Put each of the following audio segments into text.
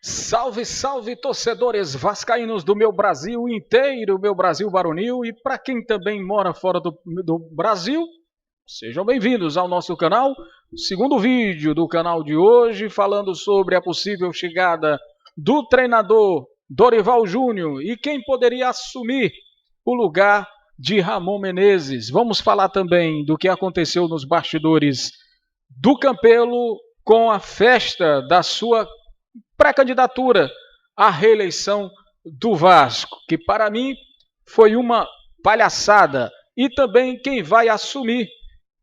Salve, salve, torcedores vascaínos do meu Brasil inteiro, meu Brasil varonil, e para quem também mora fora do Brasil, sejam bem-vindos ao nosso canal. Segundo vídeo do canal de hoje, falando sobre a possível chegada do treinador Dorival Júnior e quem poderia assumir o lugar de Ramon Menezes. Vamos falar também do que aconteceu nos bastidores do Campelo com a festa da sua pré-candidatura à reeleição do Vasco, que para mim foi uma palhaçada. E também quem vai assumir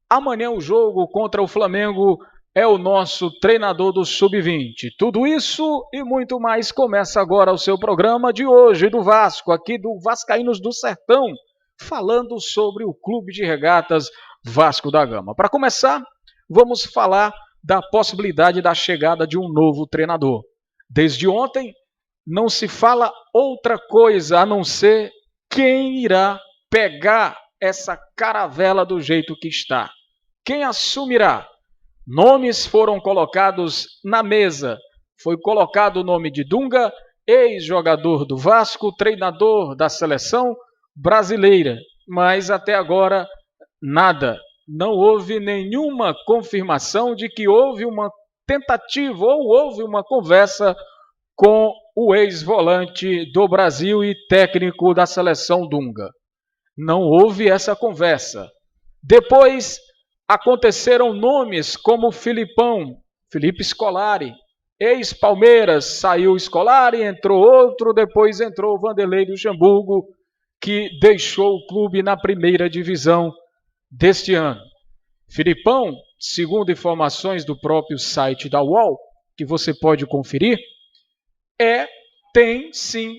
amanhã o jogo contra o Flamengo é o nosso treinador do Sub-20. Tudo isso e muito mais começa agora o seu programa de hoje do Vasco, aqui do Vascaínos do Sertão, falando sobre o Clube de Regatas Vasco da Gama. Para começar, vamos falar da possibilidade da chegada de um novo treinador. Desde ontem, não se fala outra coisa a não ser quem irá pegar essa caravela do jeito que está. Quem assumirá? Nomes foram colocados na mesa. Foi colocado o nome de Dunga, ex-jogador do Vasco, treinador da seleção brasileira. Mas até agora, nada. Não houve nenhuma confirmação de que houve uma tentativa ou houve uma conversa com o ex-volante do Brasil e técnico da seleção Dunga. Não houve essa conversa. Depois aconteceram nomes como Filipão, Felipe Scolari, ex-Palmeiras, saiu Scolari, entrou outro, depois entrou Vanderlei Luxemburgo, que deixou o clube na primeira divisão deste ano. Filipão, segundo informações do próprio site da UOL, que você pode conferir, tem sim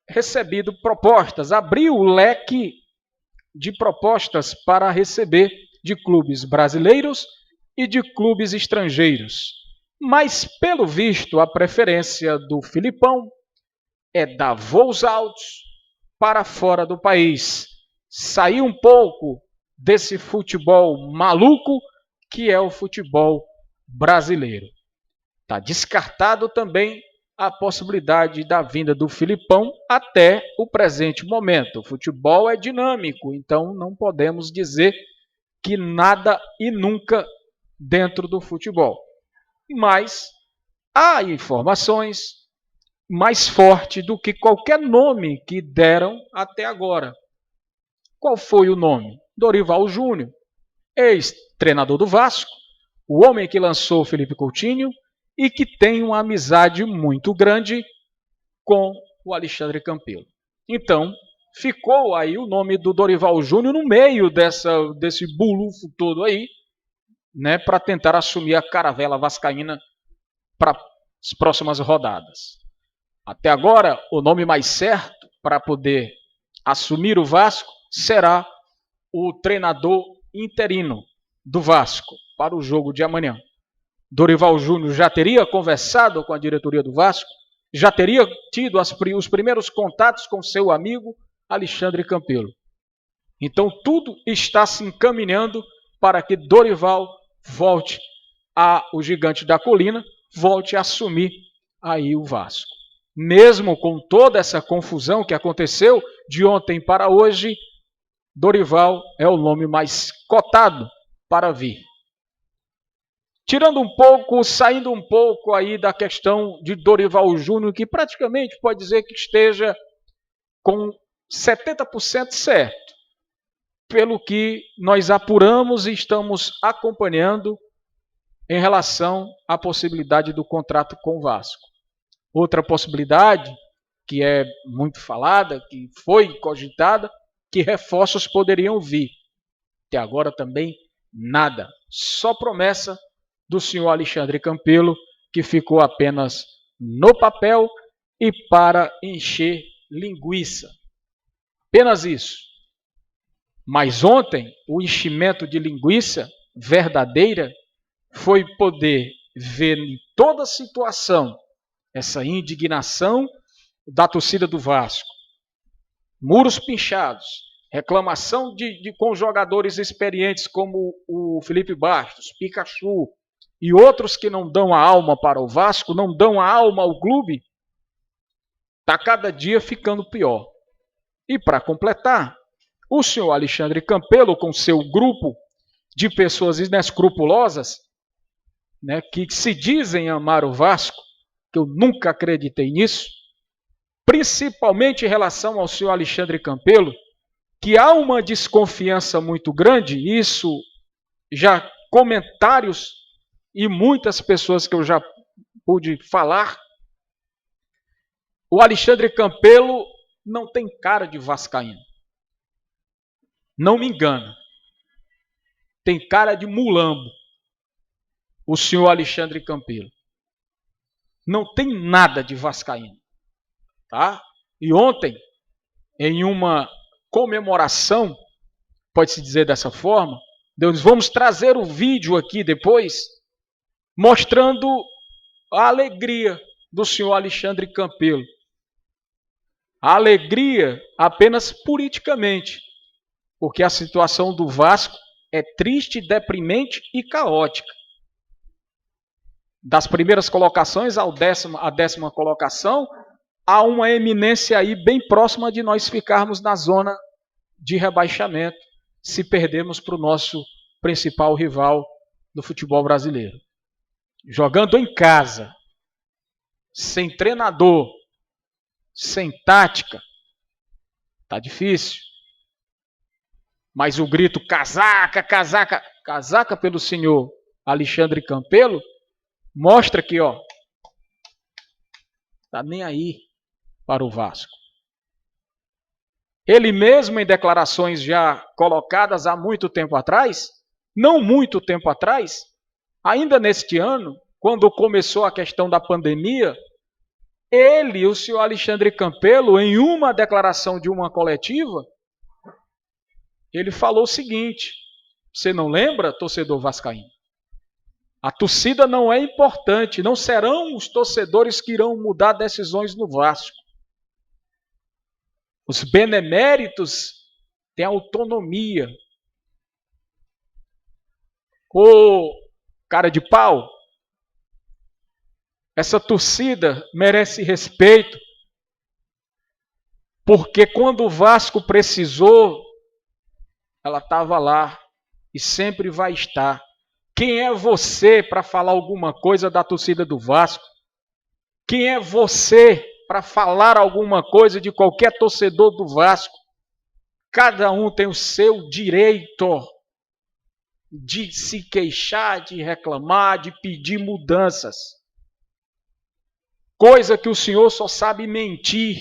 recebido propostas, abriu o leque de propostas para receber de clubes brasileiros e de clubes estrangeiros. Mas, pelo visto, a preferência do Filipão é dar voos altos para fora do país, sair um pouco desse futebol maluco que é o futebol brasileiro. Está descartado também a possibilidade da vinda do Filipão até o presente momento. O futebol é dinâmico, então não podemos dizer que nada e nunca dentro do futebol. Mas há informações mais fortes do que qualquer nome que deram até agora. Qual foi o nome? Dorival Júnior, ex-treinador do Vasco, o homem que lançou Felipe Coutinho e que tem uma amizade muito grande com o Alexandre Campelo. Então, ficou aí o nome do Dorival Júnior no meio desse bulufo todo aí, né, para tentar assumir a caravela vascaína para as próximas rodadas. Até agora, o nome mais certo para poder assumir o Vasco será o treinador interino do Vasco para o jogo de amanhã. Dorival Júnior já teria conversado com a diretoria do Vasco, já teria tido os primeiros contatos com seu amigo Alexandre Campelo. Então tudo está se encaminhando para que Dorival volte ao Gigante da Colina, volte a assumir aí o Vasco. Mesmo com toda essa confusão que aconteceu de ontem para hoje, Dorival é o nome mais cotado para vir. Saindo um pouco aí da questão de Dorival Júnior, que praticamente pode dizer que esteja com 70% certo, pelo que nós apuramos e estamos acompanhando em relação à possibilidade do contrato com o Vasco. Outra possibilidade, que é muito falada, que foi cogitada, que reforços poderiam vir. Até agora também nada, só promessa do senhor Alexandre Campelo, que ficou apenas no papel e para encher linguiça. Apenas isso. Mas ontem, o enchimento de linguiça verdadeira foi poder ver em toda a situação essa indignação da torcida do Vasco. Muros pinchados, reclamação com jogadores experientes como o Felipe Bastos, Pikachu, e outros que não dão a alma para o Vasco, não dão a alma ao clube, está cada dia ficando pior. E para completar, o senhor Alexandre Campelo, com seu grupo de pessoas inescrupulosas, né, que se dizem amar o Vasco, que eu nunca acreditei nisso, principalmente em relação ao senhor Alexandre Campelo, que há uma desconfiança muito grande, isso já comentários e muitas pessoas que eu já pude falar, o Alexandre Campelo não tem cara de vascaíno. Não me engana. Tem cara de mulambo, o senhor Alexandre Campelo. Não tem nada de vascaíno. Tá? E ontem, em uma comemoração, pode-se dizer dessa forma, Deus, vamos trazer o vídeo aqui depois, mostrando a alegria do senhor Alexandre Campelo. A alegria apenas politicamente, porque a situação do Vasco é triste, deprimente e caótica. Das primeiras colocações à décima colocação, há uma eminência aí bem próxima de nós ficarmos na zona de rebaixamento, se perdermos para o nosso principal rival do futebol brasileiro. Jogando em casa, sem treinador, sem tática, tá difícil. Mas o grito casaca, casaca, casaca pelo senhor Alexandre Campelo mostra que, ó, tá nem aí para o Vasco. Ele mesmo, em declarações já colocadas há muito tempo atrás, não muito tempo atrás, ainda neste ano, quando começou a questão da pandemia, ele, o senhor Alexandre Campelo, em uma declaração de uma coletiva, ele falou o seguinte: você não lembra, torcedor vascaíno? A torcida não é importante, não serão os torcedores que irão mudar decisões no Vasco. Os beneméritos têm autonomia. Ô, cara de pau, essa torcida merece respeito, porque quando o Vasco precisou, ela estava lá e sempre vai estar. Quem é você para falar alguma coisa da torcida do Vasco? Quem é você para falar alguma coisa de qualquer torcedor do Vasco? Cada um tem o seu direito de se queixar, de reclamar, de pedir mudanças. Coisa que o senhor só sabe mentir.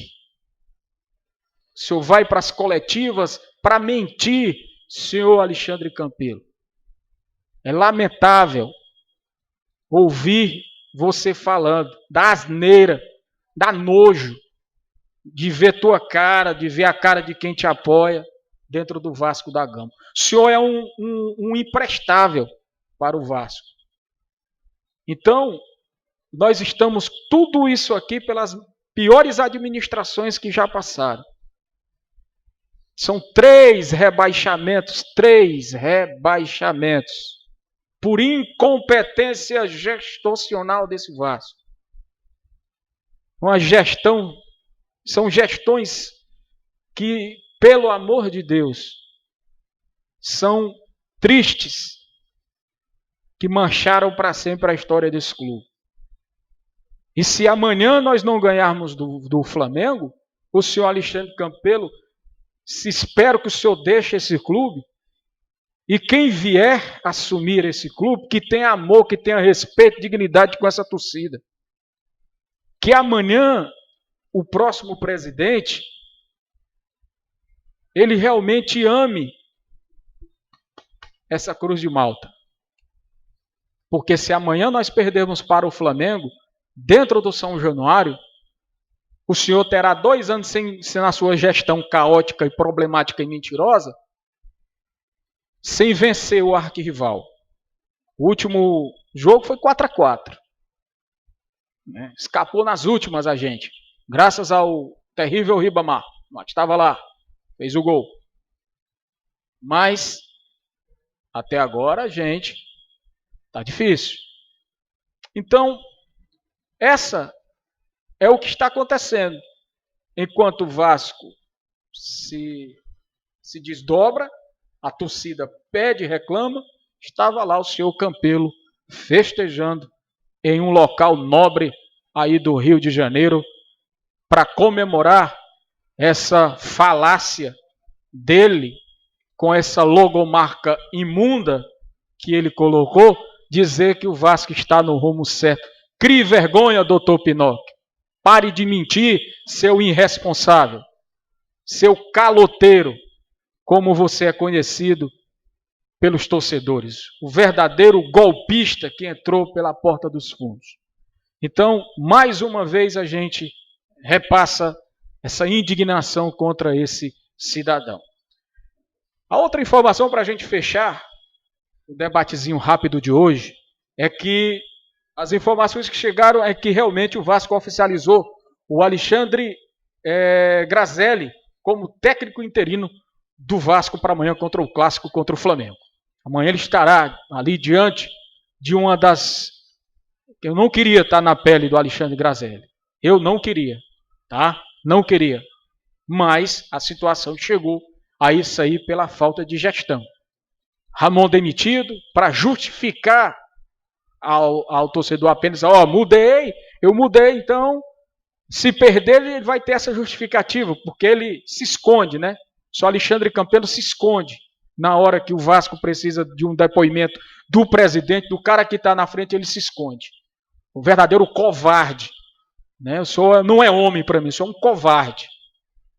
O senhor vai para as coletivas para mentir, senhor Alexandre Campelo. É lamentável ouvir você falando, dá asneira, dá nojo de ver tua cara, de ver a cara de quem te apoia dentro do Vasco da Gama. O senhor é um imprestável para o Vasco. Então, nós estamos tudo isso aqui pelas piores administrações que já passaram. São 3 rebaixamentos por incompetência gestional desse Vasco. Uma gestão, são gestões que, pelo amor de Deus, são tristes, que mancharam para sempre a história desse clube. E se amanhã nós não ganharmos do Flamengo, o senhor Alexandre Campelo, espero que o senhor deixe esse clube, e quem vier assumir esse clube, que tenha amor, que tenha respeito, dignidade com essa torcida. Que amanhã o próximo presidente, ele realmente ame essa Cruz de Malta. Porque se amanhã nós perdermos para o Flamengo, dentro do São Januário, o senhor terá 2 anos sem na sua gestão caótica e problemática e mentirosa, sem vencer o arquirrival. O último jogo foi 4-4. Escapou nas últimas a gente. Graças ao terrível Ribamar. Estava lá, fez o gol. Mas, até agora, gente, tá difícil. Então, essa é o que está acontecendo. Enquanto o Vasco se desdobra, a torcida pede e reclama, estava lá o senhor Campelo festejando em um local nobre aí do Rio de Janeiro para comemorar essa falácia dele com essa logomarca imunda que ele colocou, dizer que o Vasco está no rumo certo. Crie vergonha, doutor Pinóquio. Pare de mentir, seu irresponsável, seu caloteiro, como você é conhecido pelos torcedores. O verdadeiro golpista que entrou pela porta dos fundos. Então, mais uma vez a gente repassa essa indignação contra esse cidadão. A outra informação para a gente fechar o debatezinho rápido de hoje é que as informações que chegaram é que realmente o Vasco oficializou o Alexandre Grazelli como técnico interino do Vasco para amanhã contra o Clássico contra o Flamengo. Amanhã ele estará ali diante de uma das... Eu não queria estar na pele do Alexandre Grazelli. Eu não queria, tá? Não queria. Mas a situação chegou a isso aí pela falta de gestão. Ramon demitido para justificar ao torcedor apenas, eu mudei, então se perder ele vai ter essa justificativa, porque ele se esconde, né? Só Alexandre Campelo se esconde na hora que o Vasco precisa de um depoimento do presidente, do cara que está na frente, ele se esconde. O verdadeiro covarde, né? Não é homem para mim, eu sou um covarde.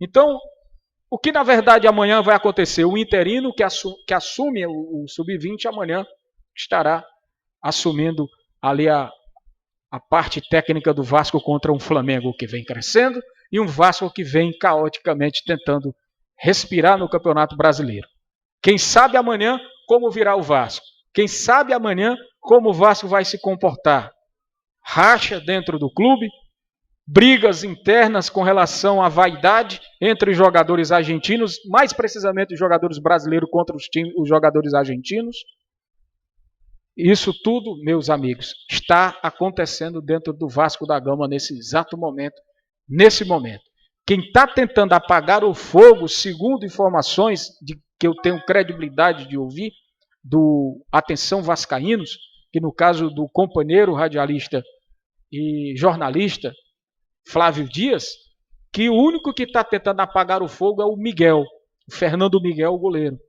Então, o que na verdade amanhã vai acontecer? O interino que assume o sub-20 amanhã estará assumindo ali a parte técnica do Vasco contra um Flamengo que vem crescendo e um Vasco que vem caoticamente tentando respirar no Campeonato Brasileiro. Quem sabe amanhã como virá o Vasco? Quem sabe amanhã como o Vasco vai se comportar? Racha dentro do clube, brigas internas com relação à vaidade entre os jogadores argentinos, mais precisamente os jogadores brasileiros contra os jogadores argentinos. Isso tudo, meus amigos, está acontecendo dentro do Vasco da Gama nesse exato momento, nesse momento. Quem está tentando apagar o fogo, segundo informações de que eu tenho credibilidade de ouvir, do Atenção Vascaínos, que no caso do companheiro radialista e jornalista Flávio Dias, que o único que está tentando apagar o fogo é o Miguel, o Fernando Miguel, o goleiro,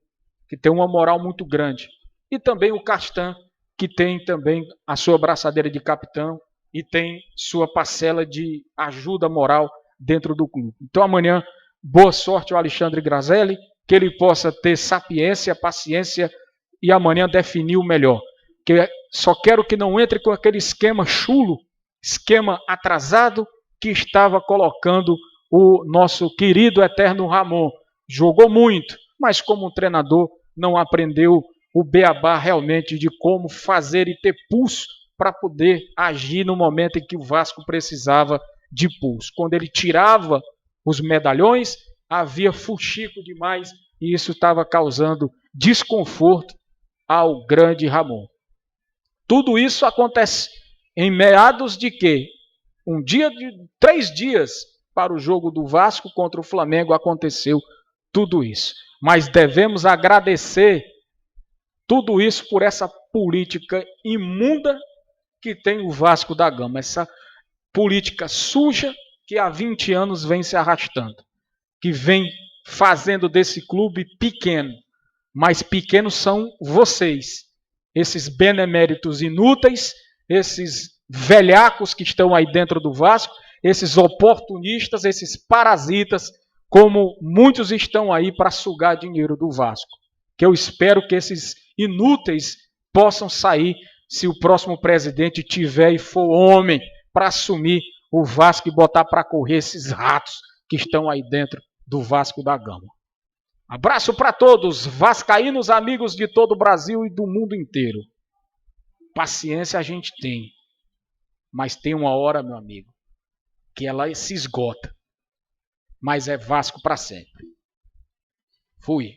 que tem uma moral muito grande. E também o Castan, que tem também a sua braçadeira de capitão e tem sua parcela de ajuda moral dentro do clube. Então amanhã, boa sorte ao Alexandre Grazelli, que ele possa ter sapiência, paciência e amanhã definir o melhor. Que só quero que não entre com aquele esquema chulo, esquema atrasado que estava colocando o nosso querido eterno Ramon. Jogou muito, mas como treinador não aprendeu o beabá realmente de como fazer e ter pulso para poder agir no momento em que o Vasco precisava de pulso. Quando ele tirava os medalhões, havia fuxico demais e isso estava causando desconforto ao grande Ramon. Tudo isso acontece em meados de quê? 3 dias para o jogo do Vasco contra o Flamengo aconteceu tudo isso. Mas devemos agradecer tudo isso por essa política imunda que tem o Vasco da Gama. Essa política suja que há 20 anos vem se arrastando. Que vem fazendo desse clube pequeno. Mas pequenos são vocês. Esses beneméritos inúteis, esses velhacos que estão aí dentro do Vasco, esses oportunistas, esses parasitas, como muitos estão aí para sugar dinheiro do Vasco. Que eu espero que esses inúteis possam sair se o próximo presidente tiver e for homem para assumir o Vasco e botar para correr esses ratos que estão aí dentro do Vasco da Gama. Abraço para todos, vascaínos, amigos de todo o Brasil e do mundo inteiro. Paciência a gente tem, mas tem uma hora, meu amigo, que ela se esgota. Mas é Vasco para sempre. Fui.